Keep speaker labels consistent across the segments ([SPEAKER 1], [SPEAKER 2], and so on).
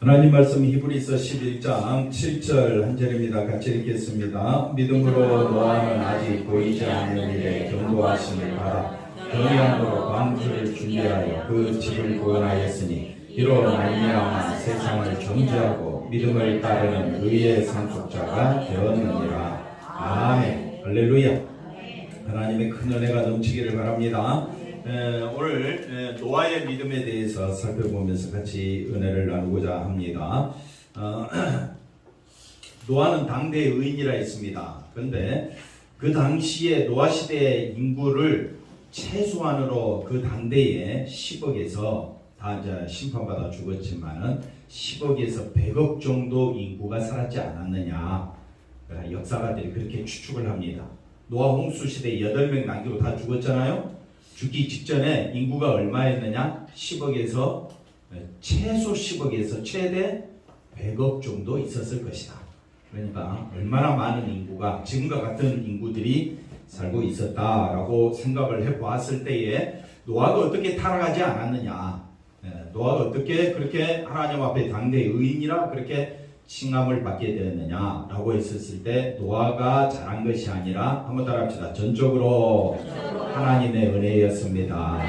[SPEAKER 1] 하나님 말씀 히브리서 11장 7절 한 절입니다. 같이 읽겠습니다. 믿음으로 노아는 아직 보이지 않는 일에 견고하심을 받아 경량으로 방주를 준비하여 그 집을 구원하였으니 이로 말미암아 세상을 정죄하고 믿음을 따르는 의의 상속자가 되었느니라. 아멘. 할렐루야. 하나님의 큰 은혜가 넘치기를 바랍니다. 오늘 노아의 믿음에 대해서 살펴보면서 같이 은혜를 나누고자 합니다. 노아는 당대의 의인이라 했습니다. 그런데 그 당시에 노아 시대의 인구를 최소한으로 그 당대에 10억에서 다 이제 심판받아 죽었지만은 10억에서 100억 정도 인구가 살았지 않았느냐, 역사가들이 그렇게 추측을 합니다. 노아 홍수 시대에 8명 남기고 다 죽었잖아요. 죽기 직전에 인구가 얼마였느냐? 10억에서 최소 10억에서 최대 100억 정도 있었을 것이다. 그러니까 얼마나 많은 인구가 지금과 같은 인구들이 살고 있었다라고 생각을 해보았을 때에 노아가 어떻게 타락하지 않았느냐, 노아가 어떻게 그렇게 하나님 앞에 당대의 의인이라 그렇게 칭함을 받게 되었느냐라고 했었을 때 노아가 잘한 것이 아니라 한번 따라합시다. 전적으로 하나님의 은혜였습니다.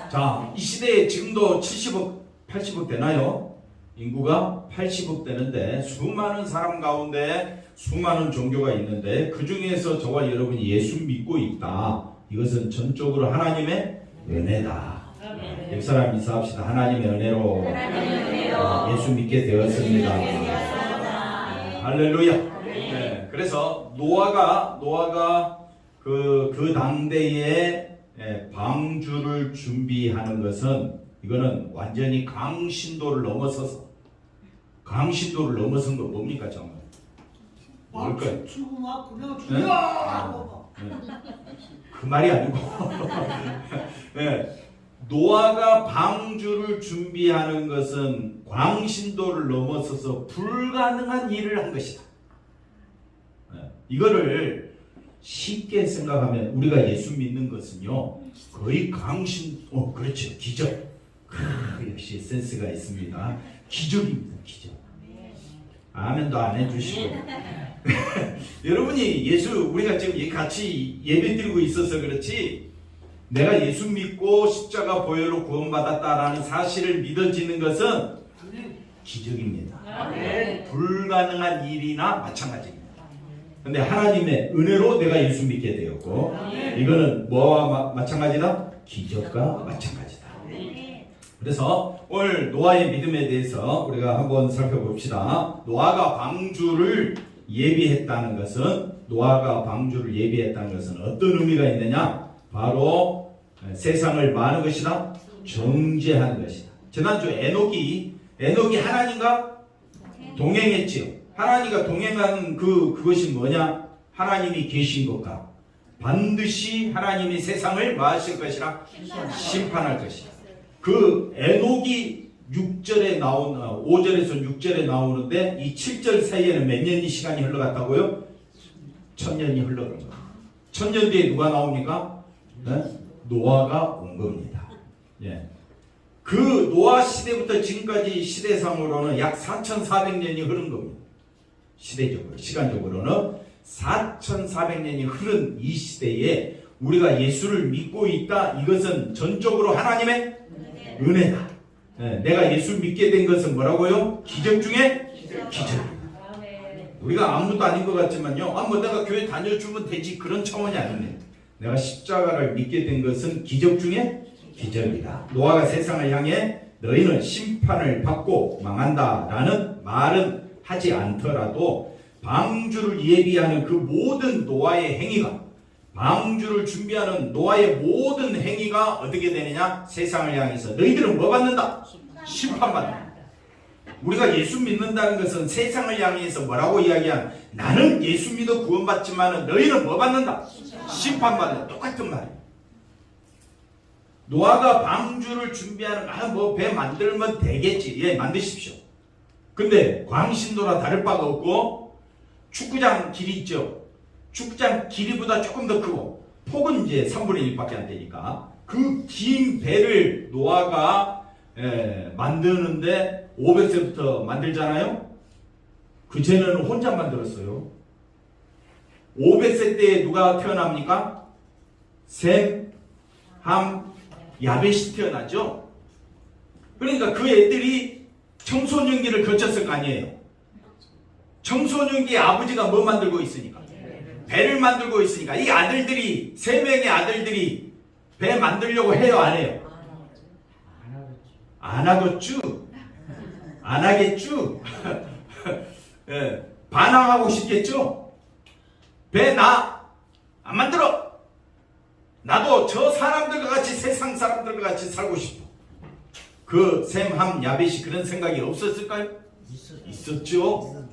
[SPEAKER 1] 자, 이 시대에 지금도 70억, 80억 되나요? 인구가 80억 되는데 수많은 사람 가운데 수많은 종교가 있는데 그 중에서 저와 여러분이 예수 믿고 있다. 이것은 전적으로 하나님의 은혜다. 옆 사람 인사합시다. 하나님의 은혜로 예수 믿게 되었습니다. 할렐루야. 네, 그래서 노아가 그 당대에 방주를 준비하는 것은 이거는 완전히 강신도를 넘어선 거 뭡니까 정말? 뭘까요? 그 말이 아니고 네. 노아가 방주를 준비하는 것은 광신도를 넘어서서 불가능한 일을 한 것이다. 이거를 쉽게 생각하면 우리가 예수 믿는 것은요 거의 그렇죠, 기적. 역시 센스가 있습니다. 기적입니다. 기적. 아멘도 안 해주시고 여러분이 우리가 지금 같이 예배 드리고 있어서 그렇지 내가 예수 믿고 십자가 보혈로 구원받았다라는 사실을 믿어지는 것은 기적입니다. 불가능한 일이나 마찬가지입니다. 그런데 하나님의 은혜로 내가 예수 믿게 되었고 이거는 뭐와 마찬가지다? 기적과 마찬가지다. 그래서 오늘 노아의 믿음에 대해서 우리가 한번 살펴봅시다. 노아가 방주를 예비했다는 것은 어떤 의미가 있느냐? 바로 세상을 많은 것이다? 정죄하는 것이다. 지난주 에녹이 하나님과 동행했지요. 하나님과 동행하는 그것이 뭐냐? 하나님이 계신 것과 반드시 하나님이 세상을 뭐 하실 것이라? 심판할 것이다. 그 에녹이 5절에서 6절에 나오는데 이 7절 사이에는 몇 년이 시간이 흘러갔다고요? 1000년이 흘러간 거예요. 1000년 뒤에 누가 나옵니까? 네? 노아가 온 겁니다. 예. 그 노아 시대부터 지금까지 시대상으로는 약 4400년이 흐른 겁니다. 시간적으로는 4400년이 흐른 이 시대에 우리가 예수를 믿고 있다. 이것은 전적으로 하나님의 은혜다. 예. 내가 예수 믿게 된 것은 뭐라고요? 기적 중에 기적입니다. 우리가 아무것도 아닌 것 같지만요. 내가 교회 다녀주면 되지 그런 차원이 아닙니다. 내가 십자가를 믿게 된 것은 기적 중에 기적이다. 노아가 세상을 향해 너희는 심판을 받고 망한다라는 말은 하지 않더라도 방주를 예비하는 그 모든 노아의 행위가, 방주를 준비하는 노아의 모든 행위가 어떻게 되느냐? 세상을 향해서 너희들은 뭐 받는다? 심판받는다. 우리가 예수 믿는다는 것은 세상을 향해서 뭐라고 이야기한? 나는 예수 믿어 구원받지만 너희는 뭐 받는다? 심판받는다. 똑같은 말이에요. 노아가 방주를 준비하는 배 만들면 되겠지. 예, 만드십시오. 근데 광신도나 다를 바가 없고 축구장 길이 있죠. 축구장 길이보다 조금 더 크고 폭은 이제 3분의 1밖에 안 되니까 그 긴 배를 노아가 만드는데 500세부터 만들잖아요. 그 전에는 혼자 만들었어요. 500세 때에 누가 태어납니까? 셈, 함, 야벳이 태어나죠. 그러니까 그 애들이 청소년기를 거쳤을 거 아니에요. 청소년기에 아버지가 뭐 만들고 있으니까? 배를 만들고 있으니까 이 아들들이, 3명의 아들들이 배 만들려고 해요, 안 해요? 안 하겠죠? 안 하겠죠? 예, 반항하고 싶겠죠? 배 안 만들어! 나도 저 사람들과 같이, 세상 사람들과 같이 살고 싶어. 그 셈, 함, 야벳이 그런 생각이 없었을까요? 있었죠?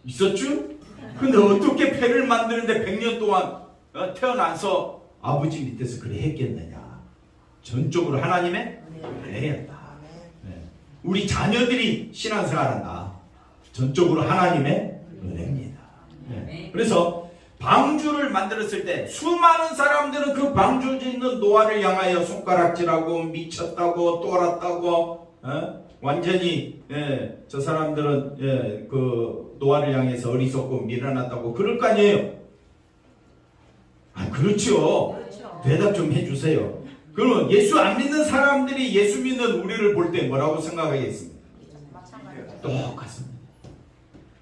[SPEAKER 1] 있었죠? 근데 어떻게 배를 만드는데 100년 동안 태어나서 아버지 밑에서 그래 했겠느냐? 전적으로 하나님의 은혜였다. 네. 우리 자녀들이 신앙생활한다. 전적으로 하나님의 은혜입니다. 네. 그래서 방주를 만들었을 때 수많은 사람들은 그 방주 짓는 노아를 향하여 손가락질하고 미쳤다고 또랐다고 완전히 저 사람들은 그 노아를 향해서 어리석고 미련하다고 그럴 거 아니에요. 그렇죠. 대답 좀 해주세요. 그러면 예수 안 믿는 사람들이 예수 믿는 우리를 볼 때 뭐라고 생각하겠습니까? 똑같습니다.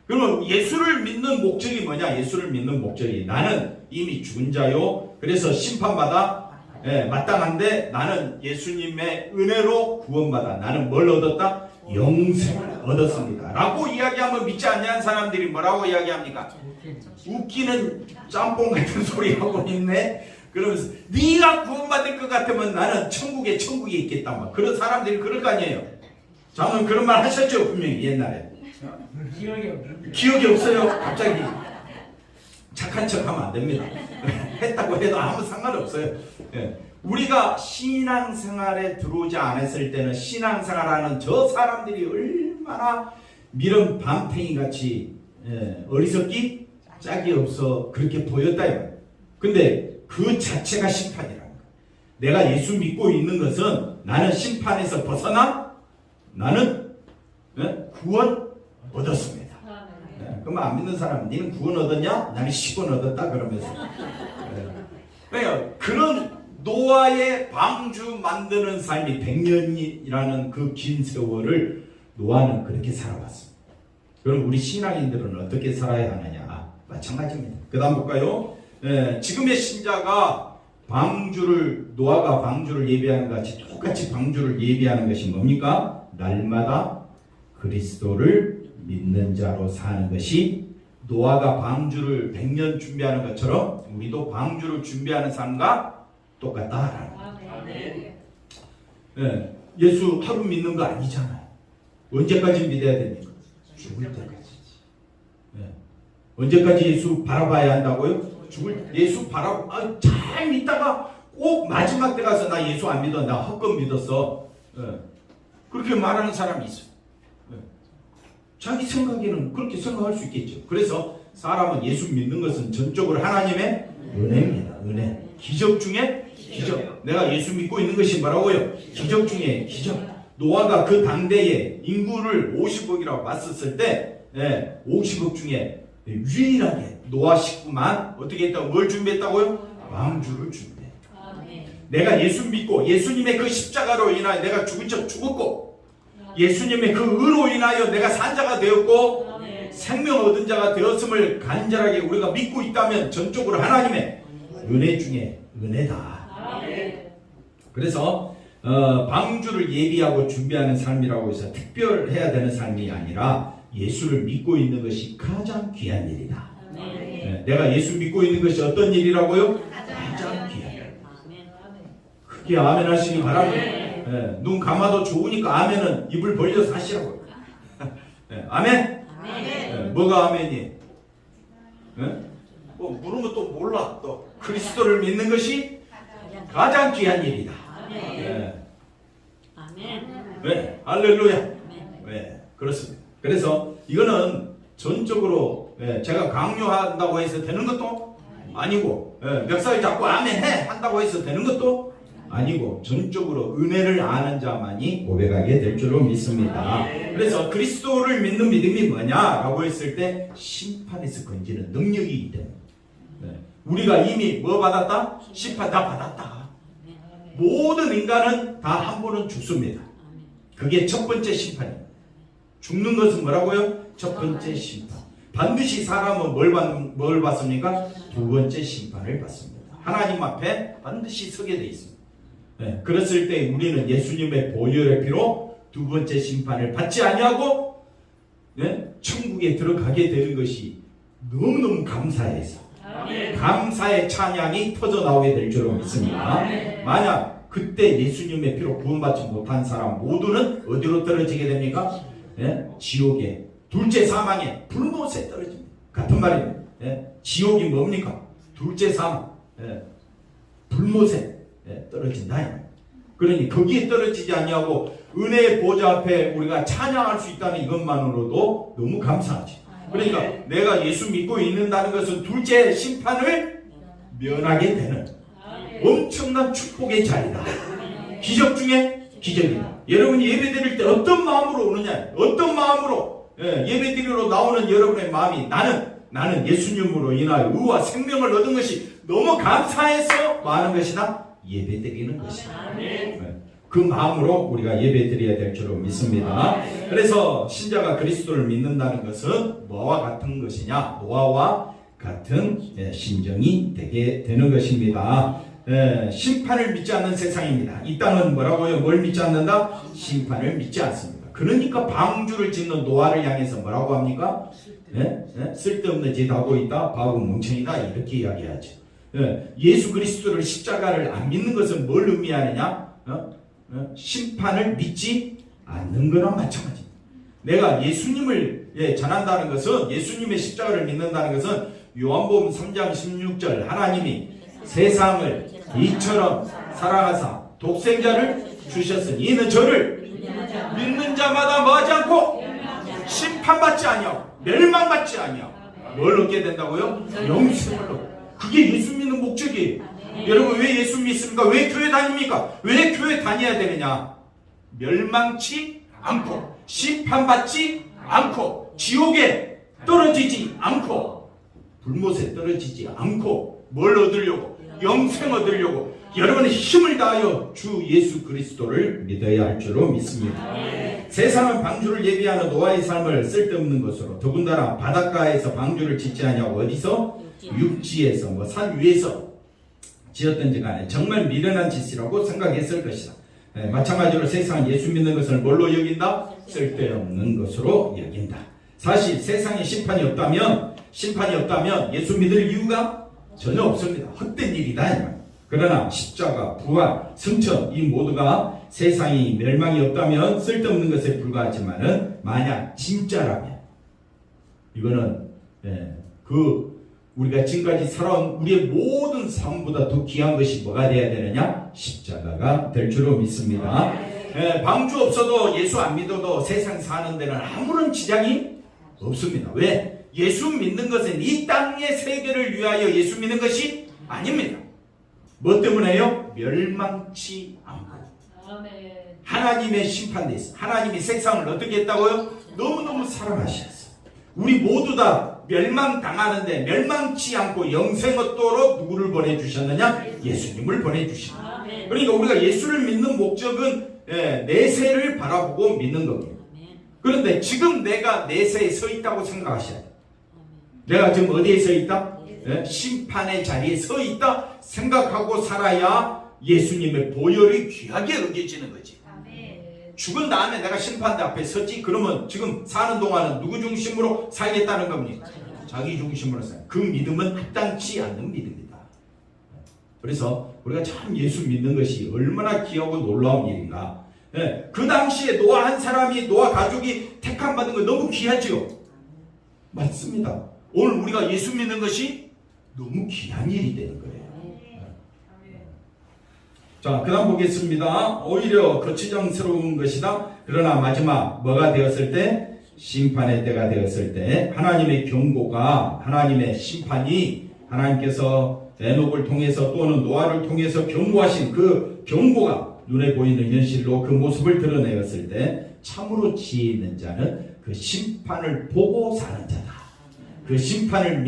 [SPEAKER 1] 그러면 예수를 믿는 목적이 뭐냐? 예수를 믿는 목적이 나는 이미 죽은 자요. 그래서 심판받아 마땅한데 나는 예수님의 은혜로 구원받아. 나는 뭘 얻었다? 영생을 얻었습니다. 라고 이야기하면 믿지 않는 사람들이 뭐라고 이야기합니까? 웃기는 짬뽕 같은 소리 하고 있네. 그러면서 네가 구원받을 것 같으면 나는 천국에 있겠다. 그런 사람들이 그럴 거 아니에요. 저는 그런 말 하셨죠, 분명히 옛날에. 기억이 없어요. 갑자기 착한 척하면 안 됩니다. 했다고 해도 아무 상관없어요. 우리가 신앙생활에 들어오지 않았을 때는 신앙생활하는 저 사람들이 얼마나 미련 밤탱이 같이 어리석기 짝이 없어 그렇게 보였다. 근데 그 자체가 심판이라는 거야. 내가 예수 믿고 있는 것은 나는 심판에서 벗어나 나는 구원 얻었습니다. 그럼 안 믿는 사람은 니는 구원 얻었냐? 나는 10원 얻었다 그러면서 그러니까 그런 노아의 방주 만드는 삶이 100년이라는 그 긴 세월을 노아는 그렇게 살아왔습니다. 그럼 우리 신앙인들은 어떻게 살아야 하느냐? 마찬가지입니다. 그 다음 볼까요? 지금의 신자가 노아가 방주를 예비하는 것 같이 똑같이 방주를 예비하는 것이 뭡니까? 날마다 그리스도를 믿는 자로 사는 것이 노아가 방주를 100년 준비하는 것처럼 우리도 방주를 준비하는 삶과 똑같다라는 거예요. 예수 하루 믿는 거 아니잖아요. 언제까지 믿어야 됩니까? 죽을 때까지. 언제까지 예수 바라봐야 한다고요? 예수 잘 믿다가 꼭 마지막 때 가서 나 예수 안 믿어. 나 헛것 믿었어. 그렇게 말하는 사람이 있어요. 자기 생각에는 그렇게 생각할 수 있겠죠. 그래서 사람은 예수 믿는 것은 전적으로 하나님의 은혜입니다. 은혜. 기적 중에 기적. 내가 예수 믿고 있는 것이 뭐라고요? 기적 중에 기적. 노아가 그 당대에 인구를 50억이라고 봤었을 때 50억 중에 유일하게 노아 식구만 어떻게 했다고? 뭘 준비했다고요? 방주를 준비했다. 내가 예수 믿고 예수님의 그 십자가로 인하여 내가 죽은 척 죽었고 예수님의 그 의로 인하여 내가 산자가 되었고 생명 얻은 자가 되었음을 간절하게 우리가 믿고 있다면 전적으로 하나님의 은혜 중에 은혜다. 그래서 방주를 예비하고 준비하는 삶이라고 해서 특별해야 되는 삶이 아니라 예수를 믿고 있는 것이 가장 귀한 일이다. 내가 예수 믿고 있는 것이 어떤 일이라고요? 가장 귀한 일. 크게 아멘 하시기 바랍니다. 눈 감아도 좋으니까 아멘은 입을 벌려서 하시라고요. 아멘? 뭐가 아멘이에요? 물으면 또 몰라. 또 그리스도를 믿는 것이 가장 귀한 일이다. 네, 할렐루야. 네, 그렇습니다. 그래서 이거는 전적으로 제가 강요한다고 해서 되는 것도 아니고 멱살 잡고 아멘 해 한다고 해서 되는 것도 아니고 전적으로 은혜를 아는 자만이 고백하게 될 줄로 믿습니다. 그래서 그리스도를 믿는 믿음이 뭐냐라고 했을 때 심판에서 건지는 능력이기 때문에 우리가 이미 뭐 받았다? 심판 다 받았다. 모든 인간은 다 한 번은 죽습니다. 그게 첫 번째 심판입니다. 죽는 것은 뭐라고요? 첫 번째 심판. 반드시 사람은 뭘 받습니까? 두 번째 심판을 받습니다. 하나님 앞에 반드시 서게 돼 있습니다. 그랬을 때 우리는 예수님의 보혈의 피로 두 번째 심판을 받지 아니하고 천국에 들어가게 되는 것이 너무너무 감사해서 감사의 찬양이 터져 나오게 될 줄로 믿습니다. 만약 그때 예수님의 피로 구원받지 못한 사람 모두는 어디로 떨어지게 됩니까? 지옥에, 둘째 사망에, 불못에 떨어집니다. 같은 말입니다. 지옥이 뭡니까? 둘째 사망, 불못에 떨어진다. 그러니 거기에 떨어지지 아니하고 은혜의 보좌 앞에 우리가 찬양할 수 있다는 이것만으로도 너무 감사하지. 그러니까 내가 예수 믿고 있는다는 것은 둘째 심판을 면하게 되는 엄청난 축복의 자리다. 기적 중에 기적이다. 여러분이 예배 드릴 때 어떤 마음으로 오느냐, 어떤 마음으로 예배 드리러 나오는 여러분의 마음이 나는 예수님으로 인하여 의와 생명을 얻은 것이 너무 감사해서 많은 것이다. 예배 드리는 것이다. 그 마음으로 우리가 예배 드려야 될 줄로 믿습니다. 그래서 신자가 그리스도를 믿는다는 것은 뭐와 같은 것이냐? 노아와 같은 심정이 되게 되는 것입니다. 심판을 믿지 않는 세상입니다. 이 땅은 뭐라고요? 뭘 믿지 않는다? 심판을 믿지 않습니다. 그러니까 방주를 짓는 노아를 향해서 뭐라고 합니까? 쓸데없는 짓 하고 있다. 바보 멍청이다. 이렇게 이야기하죠. 예수 그리스도를 십자가를 안 믿는 것은 뭘 의미하느냐? 심판을 믿지 않는 거랑 마찬가지입니다. 내가 예수님을 전한다는 것은, 예수님의 십자가를 믿는다는 것은 요한복음 3장 16절 하나님이 세상을 이처럼 사랑하사 독생자를 주셨으니 이는 저를 믿는 자마다 뭐하지 않고 심판받지 아니하고 멸망받지 아니하고 뭘 얻게 된다고요? 영생을 얻고. 그게 예수 믿는 목적이에요. 여러분 왜 예수 믿습니까? 왜 교회 다닙니까? 왜 교회 다녀야 되느냐? 멸망치 않고 심판받지 않고 지옥에 떨어지지 않고 불못에 떨어지지 않고 뭘 얻으려고? 영생 얻으려고 여러분의 힘을 다하여 주 예수 그리스도를 믿어야 할 줄로 믿습니다. 세상은 방주를 예비하는 노아의 삶을 쓸데없는 것으로, 더군다나 바닷가에서 방주를 짓지 아니하고 어디서? 육지에서, 산 위에서 지었던지 간에 정말 미련한 짓이라고 생각했을 것이다. 마찬가지로 세상은 예수 믿는 것을 뭘로 여긴다? 쓸데없는 것으로 여긴다. 사실 세상에 심판이 없다면 예수 믿을 이유가 전혀 없습니다. 헛된 일이다. 그러나 십자가, 부활, 승천 이 모두가 세상이 멸망이 없다면 쓸데없는 것에 불과하지만은 만약 진짜라면 이거는 우리가 지금까지 살아온 우리의 모든 삶보다 더 귀한 것이 뭐가 되어야 되느냐? 십자가가 될 줄로 믿습니다. 방주 없어도 예수 안 믿어도 세상 사는 데는 아무런 지장이 없습니다. 왜? 예수 믿는 것은 이 땅의 세계를 위하여 예수 믿는 것이 아닙니다. 뭐 때문에요? 멸망치 않고 하나님의 심판대 있어. 하나님이 세상을 어떻게 했다고요? 너무너무 사랑하셨어. 우리 모두 다 멸망당하는데 멸망치 않고 영생 얻도록 누구를 보내주셨느냐? 예수님을 보내주십니다. 그러니까 우리가 예수를 믿는 목적은 내세를 바라보고 믿는 겁니다. 그런데 지금 내가 내세에 서 있다고 생각하셔야 돼요. 내가 지금 어디에 서 있다? 심판의 자리에 서 있다 생각하고 살아야 예수님의 보혈이 귀하게 여겨지는 거지. 죽은 다음에 내가 심판대 앞에 서지? 그러면 지금 사는 동안은 누구 중심으로 살겠다는 겁니까? 자기 중심으로 살. 그 믿음은 합당치 않는 믿음이다. 그래서 우리가 참 예수 믿는 것이 얼마나 귀하고 놀라운 일인가. 그 당시에 노아 한 사람이, 노아 가족이 택함 받은 거 너무 귀하죠? 맞습니다. 오늘 우리가 예수 믿는 것이 너무 귀한 일이 되는 거예요. 자, 그 다음 보겠습니다. 오히려 거추장스러운 것이다. 그러나 마지막 뭐가 되었을 때? 심판의 때가 되었을 때 하나님의 경고가, 하나님의 심판이, 하나님께서 에녹을 통해서 또는 노아를 통해서 경고하신 그 경고가 눈에 보이는 현실로 그 모습을 드러내었을 때 참으로 지혜 있는 자는 그 심판을 보고 사는 자다. 그 심판을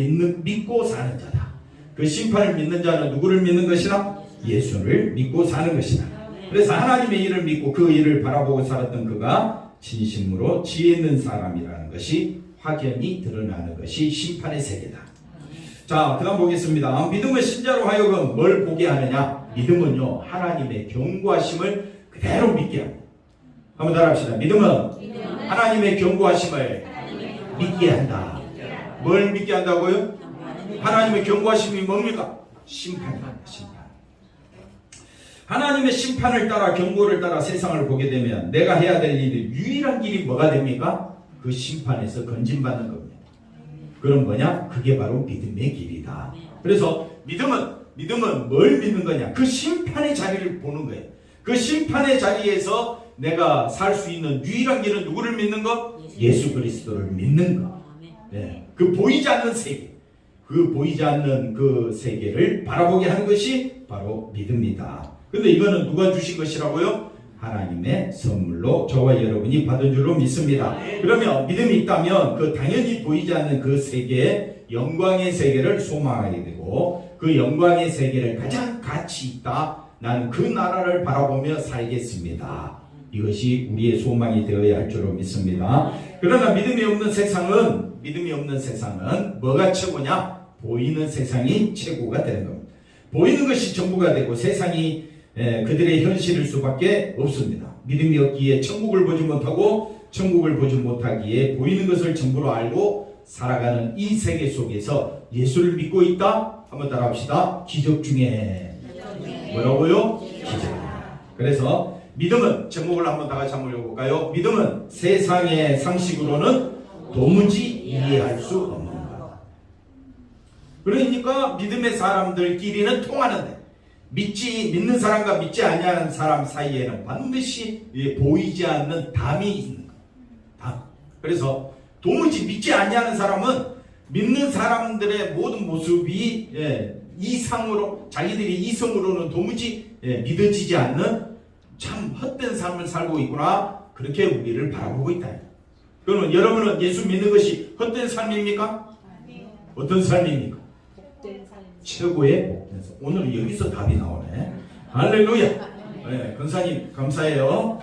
[SPEAKER 1] 믿고 사는 자다. 그 심판을 믿는 자는 누구를 믿는 것이라? 예수를 믿고 사는 것이다. 그래서 하나님의 일을 믿고 그 일을 바라보고 살았던 그가 진심으로 지혜 있는 사람이라는 것이 확연히 드러나는 것이 심판의 세계다. 자, 그 다음 보겠습니다. 믿음은 신자로 하여금 뭘 보게 하느냐? 믿음은요, 하나님의 경고하심을 그대로 믿게 합니다. 한번 따라합시다. 믿음은 하나님의 경고하심을 믿게 한다. 뭘 믿게 한다고요? 하나님의 경고하심이 뭡니까? 심판입니다. 심판. 하나님의 심판을 따라 경고를 따라 세상을 보게 되면 내가 해야 될 일이 유일한 길이 뭐가 됩니까? 그 심판에서 건진받는 겁니다. 그럼 뭐냐? 그게 바로 믿음의 길이다. 그래서 믿음은 뭘 믿는 거냐? 그 심판의 자리를 보는 거예요. 그 심판의 자리에서 내가 살 수 있는 유일한 길은 누구를 믿는 거? 예수 그리스도를 믿는 거. 네. 그 보이지 않는 세계, 그 보이지 않는 그 세계를 바라보게 하는 것이 바로 믿음이다. 근데 이거는 누가 주신 것이라고요? 하나님의 선물로 저와 여러분이 받은 줄로 믿습니다. 그러면 믿음이 있다면 그 당연히 보이지 않는 그 세계, 영광의 세계를 소망하게 되고 그 영광의 세계를 가장 가치 있다. 나는 그 나라를 바라보며 살겠습니다. 이것이 우리의 소망이 되어야 할 줄로 믿습니다. 그러나 믿음이 없는 세상은 뭐가 최고냐? 보이는 세상이 최고가 되는 겁니다. 보이는 것이 전부가 되고 세상이 그들의 현실일 수밖에 없습니다. 믿음이 없기에 천국을 보지 못하고 천국을 보지 못하기에 보이는 것을 전부로 알고 살아가는 이 세계 속에서 예수를 믿고 있다? 한번 따라합시다. 기적 중에 뭐라고요? 기적. 그래서 믿음은, 제목을 한번 다 같이 한번 읽어볼까요? 믿음은 세상의 상식으로는 도무지 이해할 수 없는 것. 그러니까 믿음의 사람들끼리는 통하는데 믿는 사람과 믿지 아니하는 사람 사이에는 반드시 보이지 않는 담이 있는 거예요. 담. 그래서 도무지 믿지 아니하는 사람은 믿는 사람들의 모든 모습이 이상으로, 자기들이 이성으로는 도무지 믿어지지 않는 참 헛된 삶을 살고 있구나, 그렇게 우리를 바라보고 있다. 그러면 여러분은 예수 믿는 것이 헛된 삶입니까? 어떤 삶입니까? 최고의 복된 삶. 오늘 여기서 답이 나오네. 할렐루야. 네, 권사님 감사해요.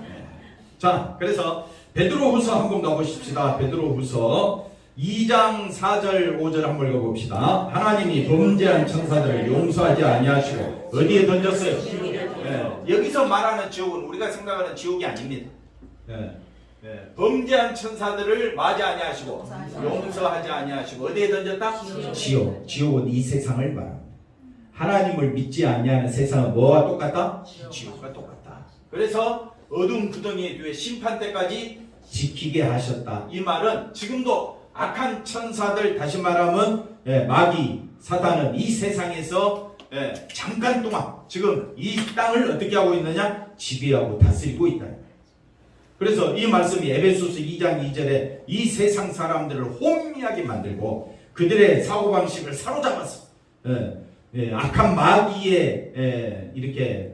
[SPEAKER 1] 자, 그래서 베드로후서 한번 가보십시다. 베드로후서 2장 4절 5절 한번 읽어봅시다. 하나님이 범죄한 천사들을 용서하지 아니하시고 어디에 던졌어요? 여기서 말하는 지옥은 우리가 생각하는 지옥이 아닙니다. 범죄한 천사들을 맞이 아니하시고 용서하지 아니하시고 어디에 던졌다? 지옥. 지옥은 이 세상을 말합니다. 하나님을 믿지 아니하는 세상은 뭐와 똑같다? 지옥과 똑같다. 그래서 어두운 구덩이에 뒤에 심판 때까지 지키게 하셨다. 이 말은 지금도 악한 천사들, 다시 말하면 마귀, 사단은 이 세상에서 잠깐 동안 지금 이 땅을 어떻게 하고 있느냐? 지배하고 다스리고 있다. 그래서 이 말씀이 에베소서 2장 2절에 이 세상 사람들을 혼미하게 만들고 그들의 사고방식을 사로잡았어. 악한 마귀에 이렇게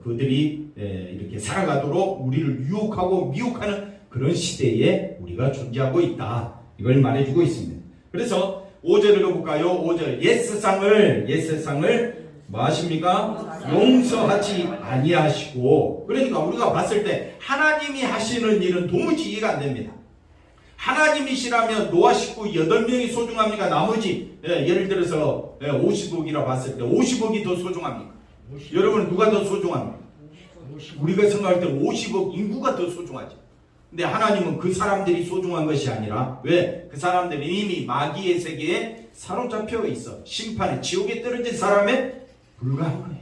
[SPEAKER 1] 그들이 이렇게 살아가도록 우리를 유혹하고 미혹하는 그런 시대에 우리가 존재하고 있다. 이걸 말해주고 있습니다. 그래서 5절 읽어볼까요? 5절 옛세상을 뭐 하십니까? 용서하지 아니하시고. 그러니까 우리가 봤을 때 하나님이 하시는 일은 도무지 이해가 안 됩니다. 하나님이시라면 노아 식구 8명이 소중합니까? 나머지 예를 들어서 50억이라 봤을 때 50억이 더 소중합니까? 여러분 누가 더 소중합니까? 우리가 생각할 때 50억 인구가 더 소중하죠. 근데 하나님은 그 사람들이 소중한 것이 아니라, 왜? 그 사람들이 이미 마귀의 세계에 사로잡혀 있어. 심판에, 지옥에 떨어진 사람에 불과한 거예요.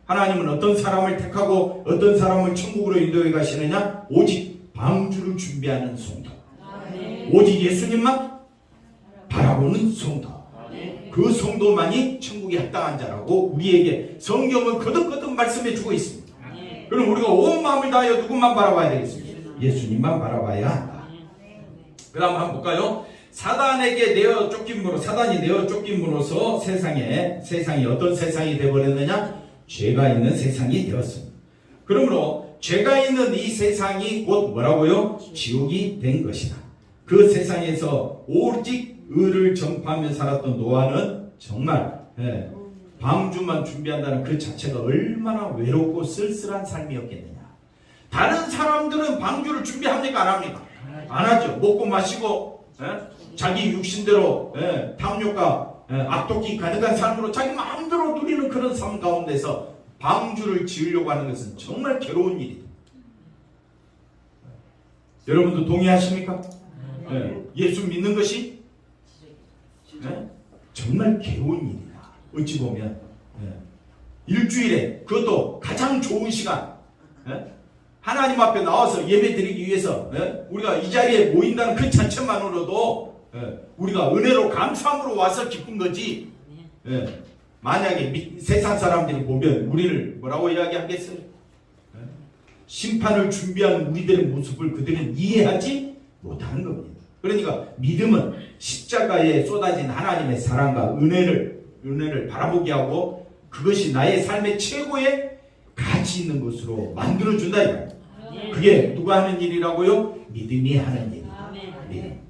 [SPEAKER 1] 하나님은 어떤 사람을 택하고 어떤 사람을 천국으로 인도해 가시느냐? 오직 방주를 준비하는 성도, 오직 예수님만 바라보는 성도, 그 성도만이 천국에 합당한 자라고 우리에게 성경은 거듭거듭 말씀해 주고 있습니다. 그럼 우리가 온 마음을 다하여 누구만 바라봐야 되겠습니까? 예수님만 바라봐야 한다. 그 다음 한번 볼까요? 사단에게 내어 쫓김으로 사단이 내어 쫓김으로써 세상이 어떤 세상이 되어버렸느냐? 죄가 있는 세상이 되었습니다. 그러므로 죄가 있는 이 세상이 곧 뭐라고요? 지옥이 된 것이다. 그 세상에서 오직 의를 전파하며 살았던 노아는 정말 방주만 준비한다는 그 자체가 얼마나 외롭고 쓸쓸한 삶이었겠느냐. 다른 사람들은 방주를 준비합니까? 안 합니까? 안 하죠. 먹고 마시고 자기 육신대로 탐욕과 악독이 가득한 삶으로 자기 마음대로 누리는 그런 삶 가운데서 방주를 지으려고 하는 것은 정말 괴로운 일이다. 여러분도 동의하십니까? 예수 믿는 것이 정말 괴로운 일이다. 어찌 보면 일주일에 그것도 가장 좋은 시간 하나님 앞에 나와서 예배 드리기 위해서 우리가 이 자리에 모인다는 그 자체만으로도 우리가 은혜로 감사함으로 와서 기쁜 거지. 만약에 세상 사람들이 보면 우리를 뭐라고 이야기하겠어요? 심판을 준비한 우리들의 모습을 그들은 이해하지 못하는 겁니다. 그러니까 믿음은 십자가에 쏟아진 하나님의 사랑과 은혜를 바라보게 하고 그것이 나의 삶의 최고의 가치 있는 것으로 만들어준다 이거예요. 그게 누가 하는 일이라고요? 믿음이 하는 일이다. 믿음.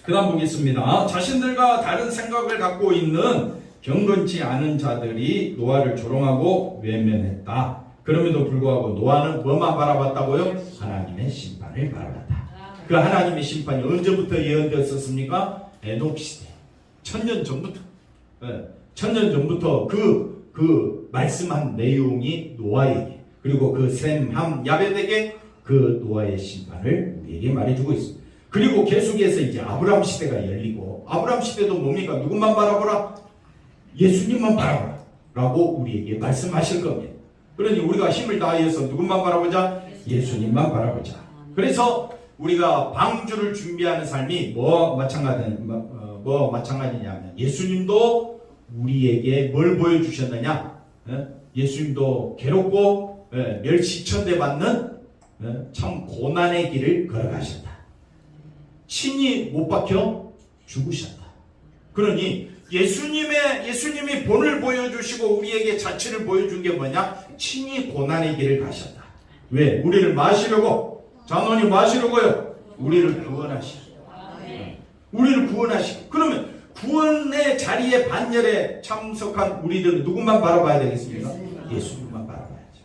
[SPEAKER 1] 그 다음 보겠습니다. 자신들과 다른 생각을 갖고 있는 경건치 않은 자들이 노아를 조롱하고 외면했다. 그럼에도 불구하고 노아는 뭐만 바라봤다고요? 하나님의 심판을 바라봤다. 그 하나님의 심판이 언제부터 예언되었었습니까? 에녹 시대. 1000년 전부터. 1000년 전부터 그 말씀한 내용이 노아에게 그리고 그 셈, 함, 야벳에게 그 노아의 심판을 우리에게 말해주고 있습니다. 그리고 계속해서 이제 아브라함 시대가 열리고 아브라함 시대도 뭡니까? 누구만 바라보라? 예수님만 바라보라 라고 우리에게 말씀하실 겁니다. 그러니 우리가 힘을 다해서 누구만 바라보자? 예수님만 바라보자. 그래서 우리가 방주를 준비하는 삶이 뭐 마찬가지냐면 예수님도 우리에게 뭘 보여주셨느냐? 예수님도 괴롭고 멸시천대 받는 참 고난의 길을 걸어가셨다. 친히 못 박혀 죽으셨다. 그러니 예수님이 본을 보여주시고 우리에게 자취를 보여준 게 뭐냐? 친히 고난의 길을 가셨다. 왜? 우리를 마시려고, 장원이 마시려고요. 우리를 구원하시고. 우리를 구원하시고. 그러면 구원의 자리에 반열에 참석한 우리들은 누구만 바라봐야 되겠습니까? 예수님만 바라봐야죠.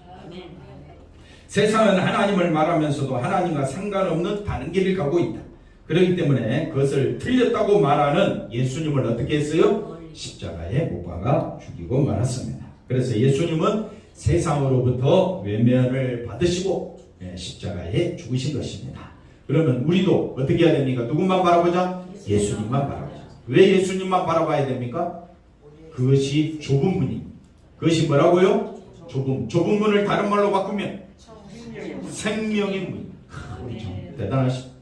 [SPEAKER 1] 세상은 하나님을 말하면서도 하나님과 상관없는 다른 길을 가고 있다. 그렇기 때문에 그것을 틀렸다고 말하는 예수님을 어떻게 했어요? 십자가에 못 박아 죽이고 말았습니다. 그래서 예수님은 세상으로부터 외면을 받으시고 십자가에 죽으신 것입니다. 그러면 우리도 어떻게 해야 됩니까? 누구만 바라보자? 예수님만 바라보자. 왜 예수님만 바라봐야 됩니까? 그것이 좁은 문입니다. 그것이 뭐라고요? 좁은 문을 다른 말로 바꾸면 생명의 문. 우리 참 대단하십니다.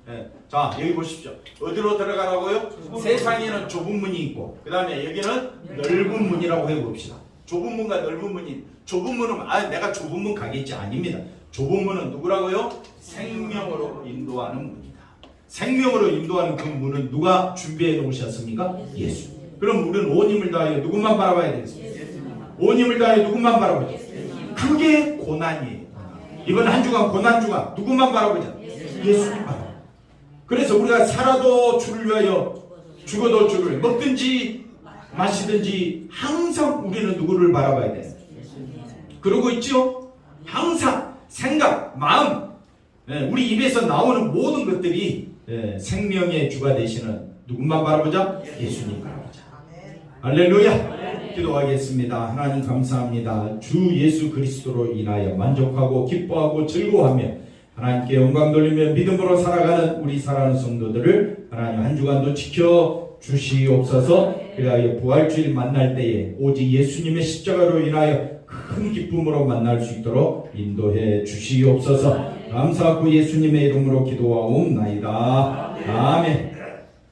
[SPEAKER 1] 자, 여기 보십시오. 어디로 들어가라고요? 세상에는 좁은 문이 있고 그 다음에 여기는 넓은 문이라고 해봅시다. 좁은 문과 넓은 문이, 좁은 문은 내가 좁은 문 가겠지. 아닙니다. 좁은 문은 누구라고요? 생명으로 인도하는 문이다. 생명으로 인도하는 그 문은 누가 준비해 놓으셨습니까? 예수. 그럼 우리는 온 힘을 다하여 누구만 바라봐야 되겠습니까? 온 힘을 다하여 누구만 바라보자. 그게 고난이에요. 이번 한 주간 고난 주간 누구만 바라보자. 예수님 바라보자. 그래서 우리가 살아도 주를 위하여 죽어도 주를, 먹든지 마시든지 항상 우리는 누구를 바라봐야 돼? 그러고 있죠? 항상 생각, 마음, 우리 입에서 나오는 모든 것들이 생명의 주가 되시는 누구만 바라보자? 예수님 바라보자. 할렐루야. 기도하겠습니다. 하나님 감사합니다. 주 예수 그리스도로 인하여 만족하고 기뻐하고 즐거워하며 하나님께 영광 돌리며 믿음으로 살아가는 우리 사랑하는 성도들을 하나님 한 주간도 지켜 주시옵소서. 그리하여 부활주일 만날 때에 오직 예수님의 십자가로 인하여 큰 기쁨으로 만날 수 있도록 인도해 주시옵소서. 감사하고 예수님의 이름으로 기도하옵나이다. 아멘.